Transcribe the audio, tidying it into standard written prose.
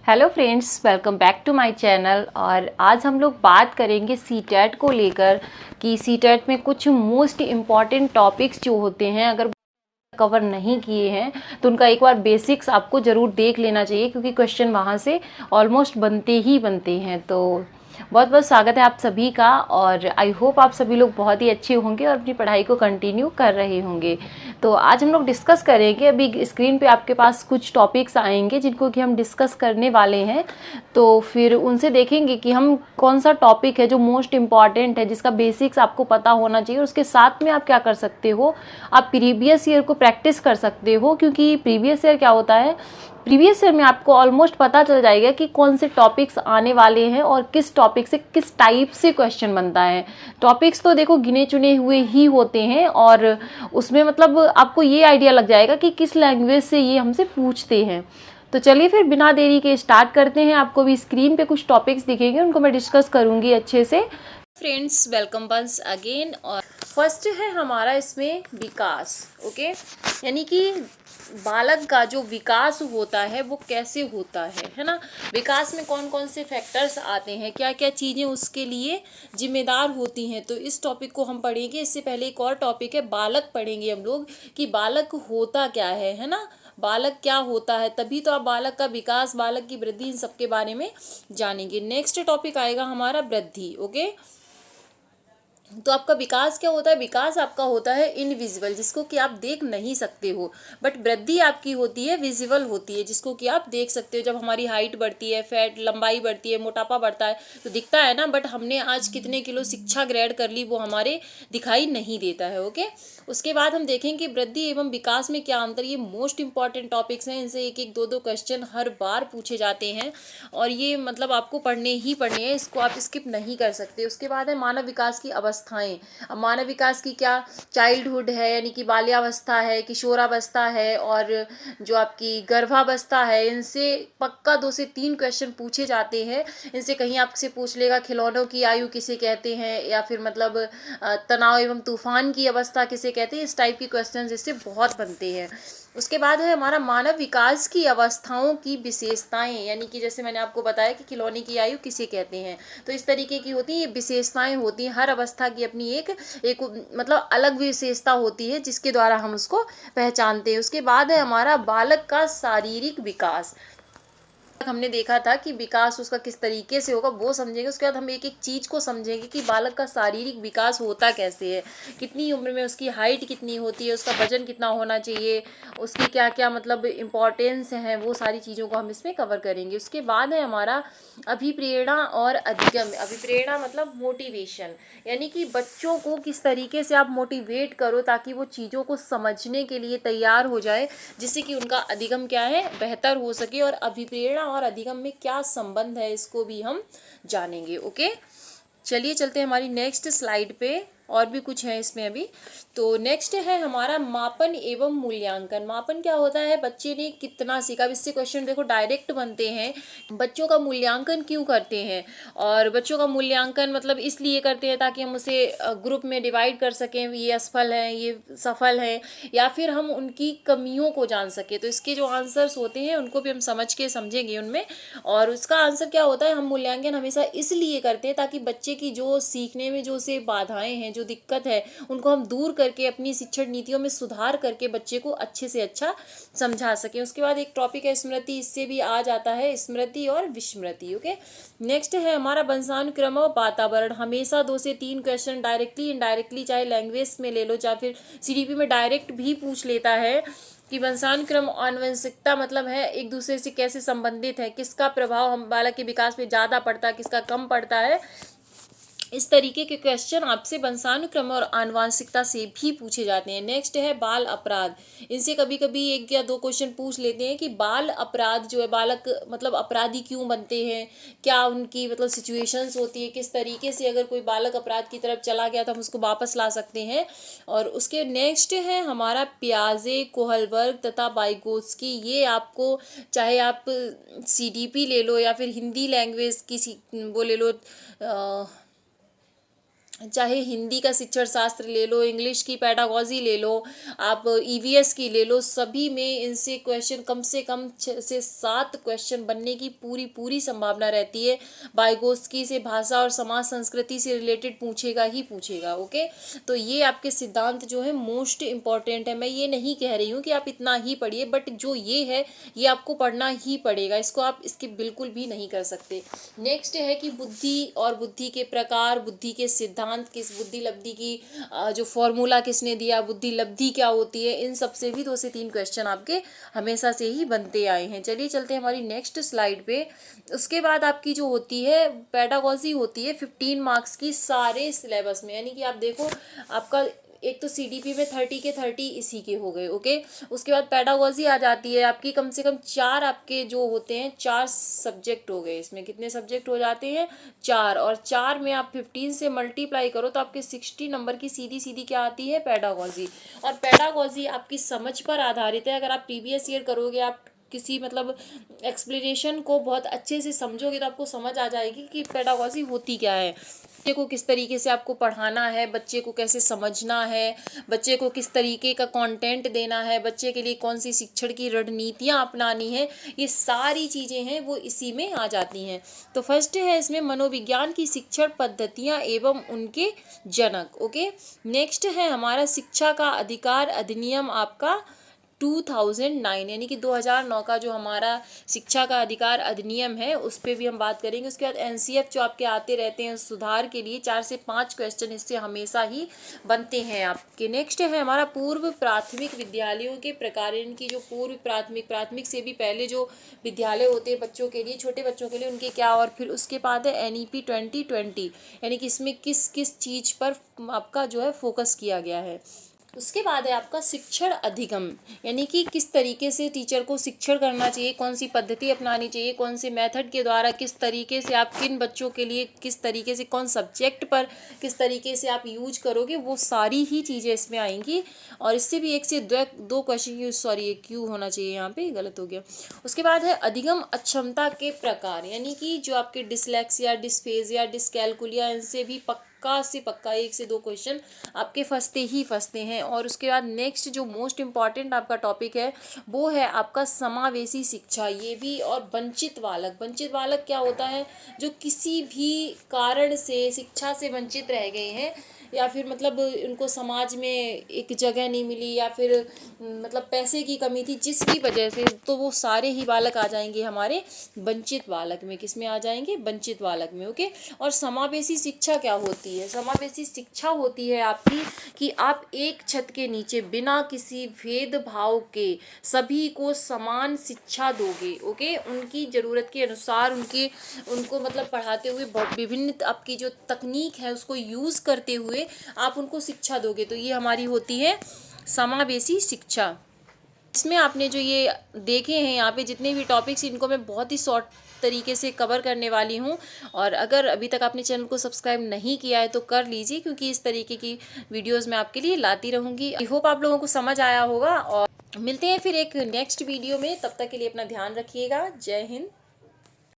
Hello friends, welcome back to my channel. और आज हम लोग बात करेंगे सीटेट को लेकर कि सीटेट में कुछ मोस्ट इम्पॉर्टेंट टॉपिक्स जो होते हैं, अगर कवर नहीं किए हैं तो उनका एक बार बेसिक्स आपको ज़रूर देख लेना चाहिए, क्योंकि क्वेश्चन वहाँ से ऑलमोस्ट बनते ही बनते हैं। तो बहुत बहुत स्वागत है आप सभी का, और आई होप आप सभी लोग बहुत ही अच्छे होंगे और अपनी पढ़ाई को कंटिन्यू कर रहे होंगे। तो आज हम लोग डिस्कस करेंगे, अभी स्क्रीन पे आपके पास कुछ टॉपिक्स आएंगे जिनको कि हम डिस्कस करने वाले हैं। तो फिर उनसे देखेंगे कि हम कौन सा टॉपिक है जो मोस्ट इम्पॉर्टेंट है, जिसका बेसिक्स आपको पता होना चाहिए। और उसके साथ में आप क्या कर सकते हो, आप प्रीवियस ईयर को प्रैक्टिस कर सकते हो, क्योंकि प्रीवियस ईयर क्या होता है, प्रीवियस ईयर में आपको ऑलमोस्ट पता चल जाएगा कि कौन से टॉपिक्स आने वाले हैं और किस टॉपिक से किस टाइप से क्वेश्चन बनता है। टॉपिक्स तो देखो गिने चुने हुए ही होते हैं, और उसमें मतलब आपको ये आइडिया लग जाएगा कि किस लैंग्वेज से ये हमसे पूछते हैं। तो चलिए फिर बिना देरी के स्टार्ट करते हैं। आपको भी स्क्रीन पे कुछ टॉपिक्स दिखेंगे, उनको मैं डिस्कस करूंगी अच्छे से। Friends, welcome once again. और फर्स्ट है हमारा इसमें विकास। ओके, यानी कि बालक का जो विकास होता है वो कैसे होता है ना। विकास में कौन कौन से फैक्टर्स आते हैं, क्या क्या चीज़ें उसके लिए जिम्मेदार होती हैं, तो इस टॉपिक को हम पढ़ेंगे। इससे पहले एक और टॉपिक है बालक, पढ़ेंगे हम लोग कि बालक होता क्या है ना। बालक क्या होता है, तभी तो आप बालक का विकास, बालक की वृद्धि, इन सब के बारे में जानेंगे। नेक्स्ट टॉपिक आएगा हमारा वृद्धि। ओके, तो आपका विकास क्या होता है, विकास आपका होता है इनविजिबल, जिसको कि आप देख नहीं सकते हो। बट वृद्धि आपकी होती है विजिबल होती है, जिसको कि आप देख सकते हो। जब हमारी हाइट बढ़ती है, फैट लंबाई बढ़ती है, मोटापा बढ़ता है, तो दिखता है ना, बट हमने आज कितने किलो शिक्षा ग्रहण कर ली वो हमारे दिखाई नहीं देता है। ओके, उसके बाद हम देखेंगे वृद्धि एवं विकास में क्या अंतर। ये मोस्ट इंपॉर्टेंट टॉपिक्स हैं, इनसे एक एक दो क्वेश्चन हर बार पूछे जाते हैं, और ये मतलब आपको पढ़ने ही पढ़ने हैं, इसको आप स्किप नहीं कर सकते। उसके बाद है मानव विकास की अवस्थाएं। अब मानव विकास की क्या, चाइल्डहुड है यानी कि बाल्यावस्था है, किशोरावस्था है, और जो आपकी गर्भावस्था है, इनसे पक्का 2 से 3 क्वेश्चन पूछे जाते हैं। इनसे कहीं आपसे पूछ लेगा खिलौनों की आयु किसे कहते हैं, या फिर मतलब तनाव एवं तूफान की अवस्था किसे कहते हैं। इस टाइप की क्वेश्चंस इससे बहुत बनते हैं। उसके बाद है हमारा मानव विकास की अवस्थाओं की विशेषताएं, यानी कि जैसे मैंने आपको बताया कि खिलौने की आयु किसे कहते हैं, तो इस तरीके की होती है ये विशेषताएं होती हैं। हर अवस्था की अपनी एक एक मतलब अलग विशेषता होती है, जिसके द्वारा हम उसको पहचानते हैं। उसके बाद है हमारा बालक का शारीरिक विकास। हमने देखा था कि विकास उसका किस तरीके से होगा वो समझेंगे। उसके बाद हम एक एक चीज़ को समझेंगे कि बालक का शारीरिक विकास होता कैसे है, कितनी उम्र में उसकी हाइट कितनी होती है, उसका वजन कितना होना चाहिए, उसकी क्या क्या मतलब इम्पोर्टेंस है, वो सारी चीज़ों को हम इसमें कवर करेंगे। उसके बाद है हमारा अभिप्रेरणा और अधिगम। अभिप्रेरणा मतलब मोटिवेशन, यानी कि बच्चों को किस तरीके से आप मोटिवेट करो ताकि वो चीज़ों को समझने के लिए तैयार हो जाए, जिससे कि उनका अधिगम क्या है, बेहतर हो सके। और अभिप्रेरणा और अधिगम में क्या संबंध है, इसको भी हम जानेंगे। ओके, चलिए चलते हैं हमारी नेक्स्ट स्लाइड पे। और भी कुछ है इसमें अभी। तो नेक्स्ट है हमारा मापन एवं मूल्यांकन। मापन क्या होता है, बच्चे ने कितना सीखा। इससे क्वेश्चन देखो डायरेक्ट बनते हैं, बच्चों का मूल्यांकन क्यों करते हैं। और बच्चों का मूल्यांकन मतलब इसलिए करते हैं ताकि हम उसे ग्रुप में डिवाइड कर सकें, ये असफल हैं, ये सफल हैं, या फिर हम उनकी कमियों को जान सकें। तो इसके जो आंसर्स होते हैं उनको भी हम समझ के समझेंगे उनमें। और उसका आंसर क्या होता है, हम मूल्यांकन हमेशा इसलिए करते हैं ताकि बच्चे की जो सीखने में जो से बाधाएं हैं, जो दिक्कत है, उनको हम दूर करके अपनी शिक्षण नीतियों में सुधार करके बच्चे को अच्छे से अच्छा समझा सकें। उसके बाद एक टॉपिक है स्मृति, इससे भी आ जाता है स्मृति और विस्मृति। ओके, नेक्स्ट है हमारा वंशानुक्रम और वातावरण। हमेशा 2 से 3 क्वेश्चन डायरेक्टली इनडायरेक्टली, चाहे लैंग्वेज में ले लो चाहे फिर सीडीपी में डायरेक्ट भी पूछ लेता है कि वंशानुक्रम आनुवंशिकता मतलब है एक दूसरे से कैसे संबंधित है, किसका प्रभाव हम बालक के विकास पे ज़्यादा पड़ता है, किसका कम पड़ता है। इस तरीके के क्वेश्चन आपसे वंशानुक्रम और आनुवांशिकता से भी पूछे जाते हैं। नेक्स्ट है बाल अपराध। इनसे कभी कभी 1 या 2 क्वेश्चन पूछ लेते हैं कि बाल अपराध जो है, बालक मतलब अपराधी क्यों बनते हैं, क्या उनकी मतलब सिचुएशंस होती है, किस तरीके से अगर कोई बालक अपराध की तरफ चला गया तो हम उसको वापस ला सकते हैं। और उसके नेक्स्ट है हमारा पियाजे, कोहलबर्ग तथा वाइगोत्स्की। ये आपको चाहे आप सीडीपी ले लो या फिर हिंदी लैंग्वेज की वो ले लो, चाहे हिंदी का शिक्षण शास्त्र ले लो, इंग्लिश की पेडागॉजी ले लो, आप ईवीएस की ले लो, सभी में इनसे क्वेश्चन कम से कम 6 से 7 क्वेश्चन बनने की पूरी पूरी संभावना रहती है। वाइगोत्स्की से भाषा और समाज संस्कृति से रिलेटेड पूछेगा ही पूछेगा। ओके, तो ये आपके सिद्धांत जो है मोस्ट इम्पॉर्टेंट है। मैं ये नहीं कह रही हूँ कि आप इतना ही पढ़िए, बट जो ये है ये आपको पढ़ना ही पड़ेगा, इसको आप इसके बिल्कुल भी नहीं कर सकते। नेक्स्ट है कि बुद्धि और बुद्धि के प्रकार, बुद्धि के सिद्धांत, किस बुद्धि लब्धि की जो फॉर्मूला किसने दिया, बुद्धि लब्धि क्या होती है, इन सब से भी 2 से 3 क्वेश्चन आपके हमेशा से ही बनते आए हैं। चलिए चलते हैं हमारी नेक्स्ट स्लाइड पे। उसके बाद आपकी जो होती है पेडागॉजी होती है 15 मार्क्स की सारे सिलेबस में, यानी कि आप देखो आपका एक तो सीडीपी में 30 के 30 इसी के हो गए। ओके, उसके बाद पेडागॉजी आ जाती है आपकी, कम से कम 4 आपके जो होते हैं 4 सब्जेक्ट हो गए। इसमें कितने सब्जेक्ट हो जाते हैं 4, और 4 में आप 15 से मल्टीप्लाई करो तो आपके 60 नंबर की सीधी सीधी क्या आती है पेडागॉजी। और पेडागॉजी आपकी समझ पर आधारित है। अगर आप प्रीवियस ईयर करोगे, आप किसी मतलब एक्सप्लेनेशन को बहुत अच्छे से समझोगे तो आपको समझ आ जाएगी कि पेडागॉजी होती क्या है, बच्चे को किस तरीके से आपको पढ़ाना है, बच्चे को कैसे समझना है, बच्चे को किस तरीके का कंटेंट देना है, बच्चे के लिए कौन सी शिक्षण की रणनीतियाँ अपनानी है, ये सारी चीज़ें हैं वो इसी में आ जाती हैं। तो फर्स्ट है इसमें मनोविज्ञान की शिक्षण पद्धतियाँ एवं उनके जनक। ओके, नेक्स्ट है हमारा शिक्षा का अधिकार अधिनियम आपका 2009, यानी कि 2009 का जो हमारा शिक्षा का अधिकार अधिनियम है उस पर भी हम बात करेंगे। उसके बाद एनसीएफ जो आपके आते रहते हैं सुधार के लिए 4 से 5 क्वेश्चन इससे हमेशा ही बनते हैं आपके। नेक्स्ट है हमारा पूर्व प्राथमिक विद्यालयों के प्रकार, इनकी जो पूर्व प्राथमिक से भी पहले जो विद्यालय होते हैं बच्चों के लिए, छोटे बच्चों के लिए, उनके क्या, और फिर उसके बाद है एनईपी 2020, यानी कि इसमें किस किस चीज़ पर आपका जो है फोकस किया गया है। उसके बाद है आपका शिक्षण अधिगम, यानी कि किस तरीके से टीचर को शिक्षण करना चाहिए, कौन सी पद्धति अपनानी चाहिए, कौन से मेथड के द्वारा किस तरीके से आप किन बच्चों के लिए किस तरीके से कौन सब्जेक्ट पर किस तरीके से आप यूज करोगे, वो सारी ही चीज़ें इसमें आएंगी। और इससे भी 1 से 2 क्वेश्चन, सॉरी एक क्यू होना चाहिए, यहाँ पे गलत हो गया। उसके बाद है अधिगम अक्षमता के प्रकार, यानी कि जो आपके डिसलेक्सिया, डिस्फेजिया, डिस्कैलकुलिया, इनसे भी पक्का से पक्का 1 से 2 क्वेश्चन आपके फंसते ही फंसते हैं। और उसके बाद नेक्स्ट जो मोस्ट इम्पॉर्टेंट आपका टॉपिक है वो है आपका समावेशी शिक्षा, ये भी। और वंचित बालक, वंचित बालक क्या होता है, जो किसी भी कारण से शिक्षा से वंचित रह गए हैं, या फिर मतलब उनको समाज में एक जगह नहीं मिली, या फिर मतलब पैसे की कमी थी, जिस भी वजह से, तो वो सारे ही बालक आ जाएंगे हमारे वंचित बालक में। किस में आ जाएंगे, वंचित बालक में। ओके, और समावेशी शिक्षा क्या होती है, समावेशी शिक्षा होती है आपकी कि आप एक छत के नीचे बिना किसी भेदभाव के सभी को समान शिक्षा दोगे। ओके, उनकी ज़रूरत के अनुसार उनको मतलब पढ़ाते हुए विभिन्न आपकी जो तकनीक है उसको यूज़ करते हुए आप उनको शिक्षा दोगे, तो ये हमारी होती है समावेशी शिक्षा। इसमें आपने जो ये देखे हैं यहाँ पे जितने भी टॉपिक्स, इनको मैं बहुत ही शॉर्ट तरीके से कवर करने वाली हूँ। और अगर अभी तक आपने चैनल को सब्सक्राइब नहीं किया है तो कर लीजिए, क्योंकि इस तरीके की वीडियोस मैं आपके लिए लाती रहूँगी। आई होप आप लोगों को समझ आया होगा, और मिलते हैं फिर एक नेक्स्ट वीडियो में। तब तक के लिए अपना ध्यान रखिएगा। जय हिंद।